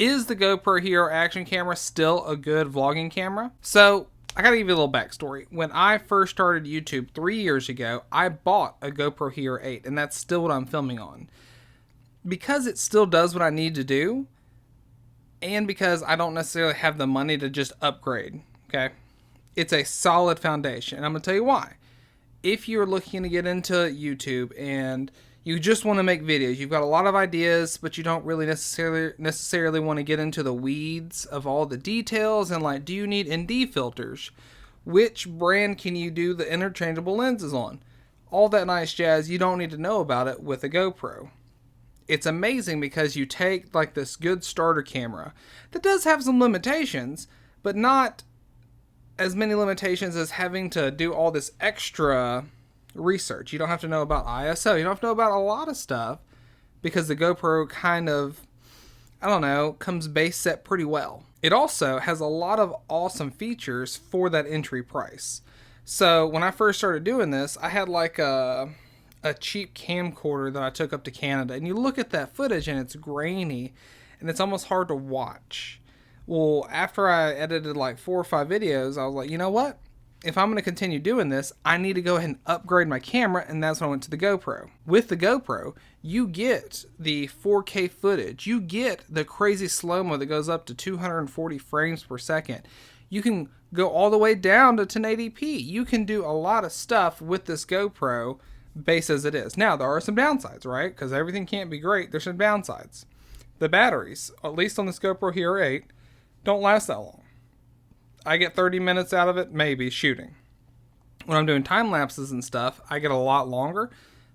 Is the GoPro Hero action camera still a good vlogging camera? So I gotta give you a little backstory. When I first started YouTube 3 years ago, I bought a GoPro Hero 8, and that's still what I'm filming on. Because it still does what I need to do, and because I don't necessarily have the money to just upgrade, okay? It's a solid foundation, and I'm gonna tell you why. If you're looking to get into YouTube and you just want to make videos, you've got a lot of ideas, but you don't really necessarily want to get into the weeds of all the details, and like, do you need ND filters? Which brand can you do the interchangeable lenses on? All that nice jazz, you don't need to know about it with a GoPro. It's amazing because you take like this good starter camera that does have some limitations, but not as many limitations as having to do all this extra research. You don't have to know about ISO. You don't have to know about a lot of stuff because the GoPro kind of, I don't know, comes base set pretty well. It also has a lot of awesome features for that entry price. So when I first started doing this, I had like a cheap camcorder that I took up to Canada, and you look at that footage and it's grainy and it's almost hard to watch. Well, after I edited like 4 or 5 videos, I was like, you know what? If I'm going to continue doing this, I need to go ahead and upgrade my camera, and that's when I went to the GoPro. With the GoPro, you get the 4K footage. You get the crazy slow-mo that goes up to 240 frames per second. You can go all the way down to 1080p. You can do a lot of stuff with this GoPro, base as it is. Now, there are some downsides, right? Because everything can't be great. There's some downsides. The batteries, at least on this GoPro Hero 8, don't last that long. I get 30 minutes out of it, maybe, shooting. When I'm doing time lapses and stuff, I get a lot longer,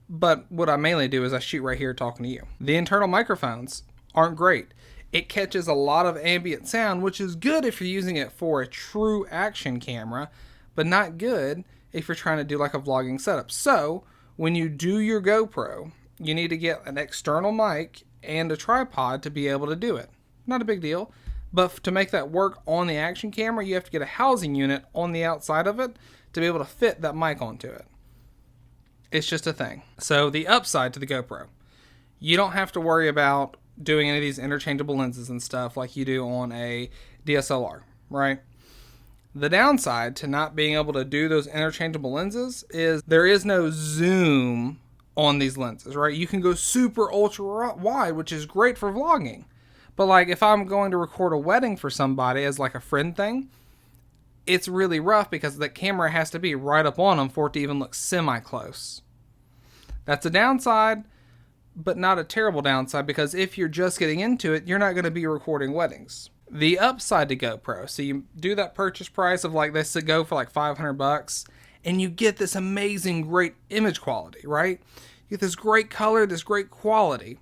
but what I mainly do is I shoot right here talking to you. The internal microphones aren't great. It catches a lot of ambient sound, which is good if you're using it for a true action camera, but not good if you're trying to do like a vlogging setup. So, when you do your GoPro, you need to get an external mic and a tripod to be able to do it. Not a big deal. But to make that work on the action camera, you have to get a housing unit on the outside of it to be able to fit that mic onto it. It's just a thing. So the upside to the GoPro, you don't have to worry about doing any of these interchangeable lenses and stuff like you do on a DSLR, right? The downside to not being able to do those interchangeable lenses is there is no zoom on these lenses, right? You can go super ultra wide, which is great for vlogging. But like if I'm going to record a wedding for somebody as like a friend thing, it's really rough because the camera has to be right up on them for it to even look semi-close. That's a downside, but not a terrible downside because if you're just getting into it, you're not going to be recording weddings. The upside to GoPro, so you do that purchase price of like this to go for like $500 and you get this amazing great image quality, right? You get this great color, this great quality.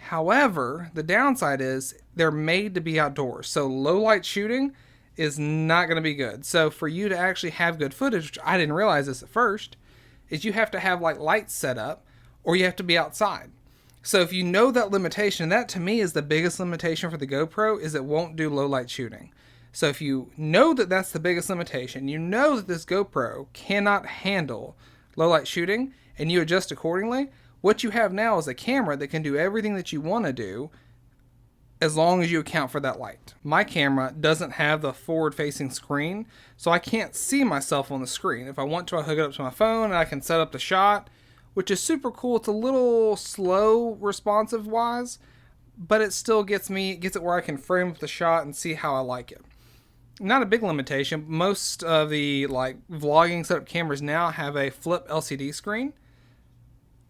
However, the downside is they're made to be outdoors. So low light shooting is not going to be good. So for you to actually have good footage, which I didn't realize this at first, is you have to have like lights set up or you have to be outside. So if you know that limitation, that to me is the biggest limitation for the GoPro is it won't do low light shooting. So if you know that that's the biggest limitation, you know that this GoPro cannot handle low light shooting and you adjust accordingly, what you have now is a camera that can do everything that you want to do as long as you account for that light. My camera doesn't have the forward-facing screen, so I can't see myself on the screen. If I want to, I hook it up to my phone and I can set up the shot, which is super cool. It's a little slow responsive-wise, but it still gets it where I can frame up the shot and see how I like it. Not a big limitation. Most of the like vlogging setup cameras now have a flip LCD screen,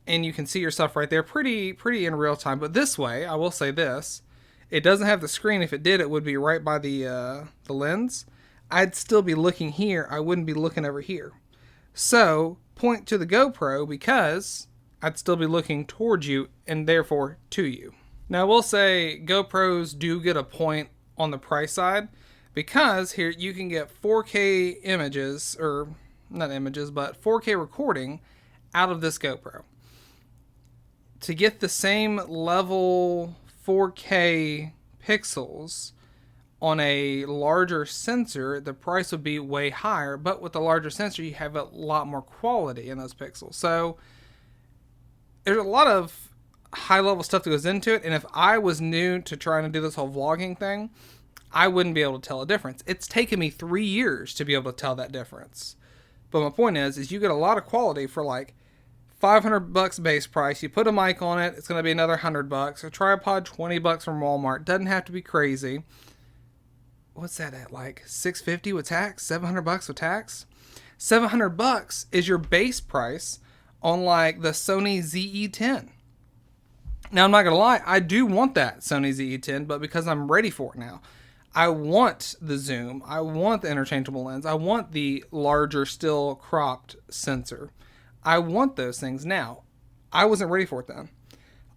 and you can see yourself right there pretty in real time. But this way, I will say this, it doesn't have the screen. If it did, it would be right by the lens. I'd still be looking here. I wouldn't be looking over here. So, point to the GoPro because I'd still be looking towards you and therefore to you. Now, I will say GoPros do get a point on the price side because here you can get 4K images, or not images, but 4K recording out of this GoPro. To get the same level 4K pixels on a larger sensor, the price would be way higher, but with the larger sensor, you have a lot more quality in those pixels. So there's a lot of high level stuff that goes into it. And if I was new to trying to do this whole vlogging thing, I wouldn't be able to tell a difference. It's taken me 3 years to be able to tell that difference. But my point is you get a lot of quality for like $500 base price. You put a mic on it, it's going to be another $100. A tripod, $20 from Walmart. Doesn't have to be crazy. What's that at? Like $650 with tax? $700 with tax? $700 is your base price on like the Sony ZE-10. Now, I'm not going to lie, I do want that Sony ZE-10, but because I'm ready for it now. I want the zoom. I want the interchangeable lens. I want the larger, still cropped sensor. I want those things now. I wasn't ready for it then.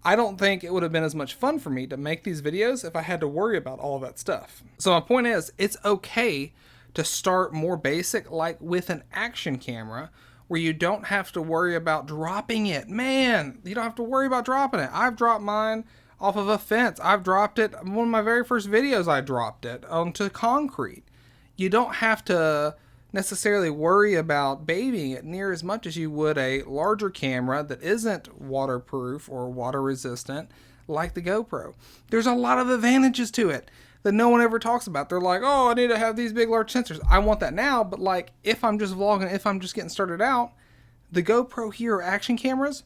I don't think it would have been as much fun for me to make these videos if I had to worry about all of that stuff. So my point is, it's okay to start more basic, like with an action camera, where you don't have to worry about dropping it. Man, you don't have to worry about dropping it. I've dropped mine off of a fence. I've dropped it. One of my very first videos, I dropped it onto concrete. You don't have to necessarily worry about babying it near as much as you would a larger camera that isn't waterproof or water resistant like the GoPro. There's a lot of advantages to it that no one ever talks about. They're like, oh, I need to have these big, large sensors. I want that now, but like if I'm just vlogging, if I'm just getting started out, the GoPro Hero action cameras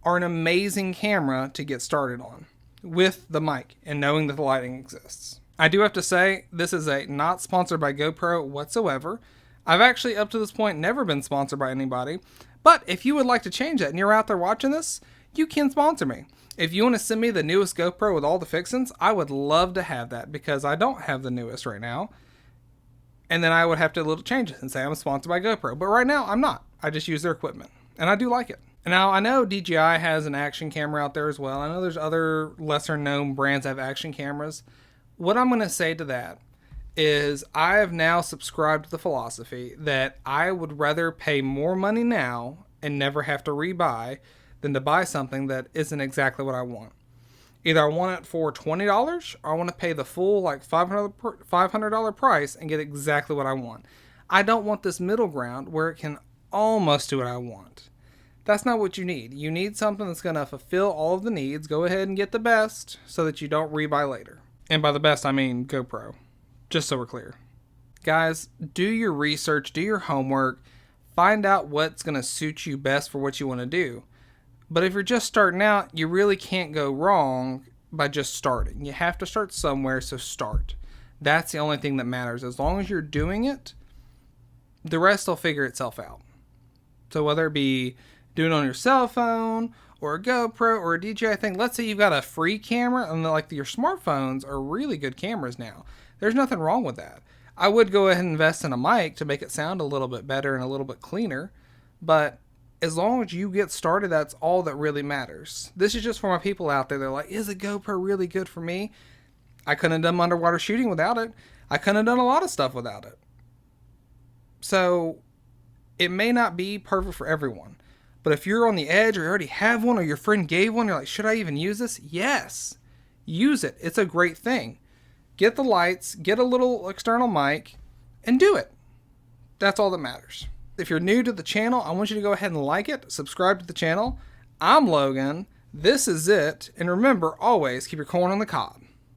are an amazing camera to get started on with the mic and knowing that the lighting exists. I do have to say, this is not sponsored by GoPro whatsoever. I've actually, up to this point, never been sponsored by anybody. But if you would like to change that and you're out there watching this, you can sponsor me. If you want to send me the newest GoPro with all the fixins, I would love to have that because I don't have the newest right now. And then I would have to little change it and say I'm sponsored by GoPro. But right now, I'm not. I just use their equipment. And I do like it. Now, I know DJI has an action camera out there as well. I know there's other lesser known brands that have action cameras. What I'm going to say to that is I have now subscribed to the philosophy that I would rather pay more money now and never have to rebuy than to buy something that isn't exactly what I want. Either I want it for $20 or I want to pay the full like $500 price and get exactly what I want. I don't want this middle ground where it can almost do what I want. That's not what you need. You need something that's going to fulfill all of the needs. Go ahead and get the best so that you don't rebuy later. And by the best, I mean GoPro. Just so we're clear. Guys, do your research, do your homework, find out what's going to suit you best for what you want to do. But if you're just starting out, you really can't go wrong by just starting. You have to start somewhere, so start. That's the only thing that matters. As long as you're doing it, the rest will figure itself out. So whether it be doing it on your cell phone or a GoPro or a DJI thing, let's say you've got a free camera and like your smartphones are really good cameras now. There's nothing wrong with that. I would go ahead and invest in a mic to make it sound a little bit better and a little bit cleaner, but as long as you get started, that's all that really matters. This is just for my people out there. They're like, is a GoPro really good for me? I couldn't have done underwater shooting without it. I couldn't have done a lot of stuff without it. So it may not be perfect for everyone, but if you're on the edge or you already have one or your friend gave one, you're like, should I even use this? Yes, use it. It's a great thing. Get the lights, get a little external mic, and do it. That's all that matters. If you're new to the channel, I want you to go ahead and like it, subscribe to the channel. I'm Logan, this is it, and remember, always keep your corn on the cob.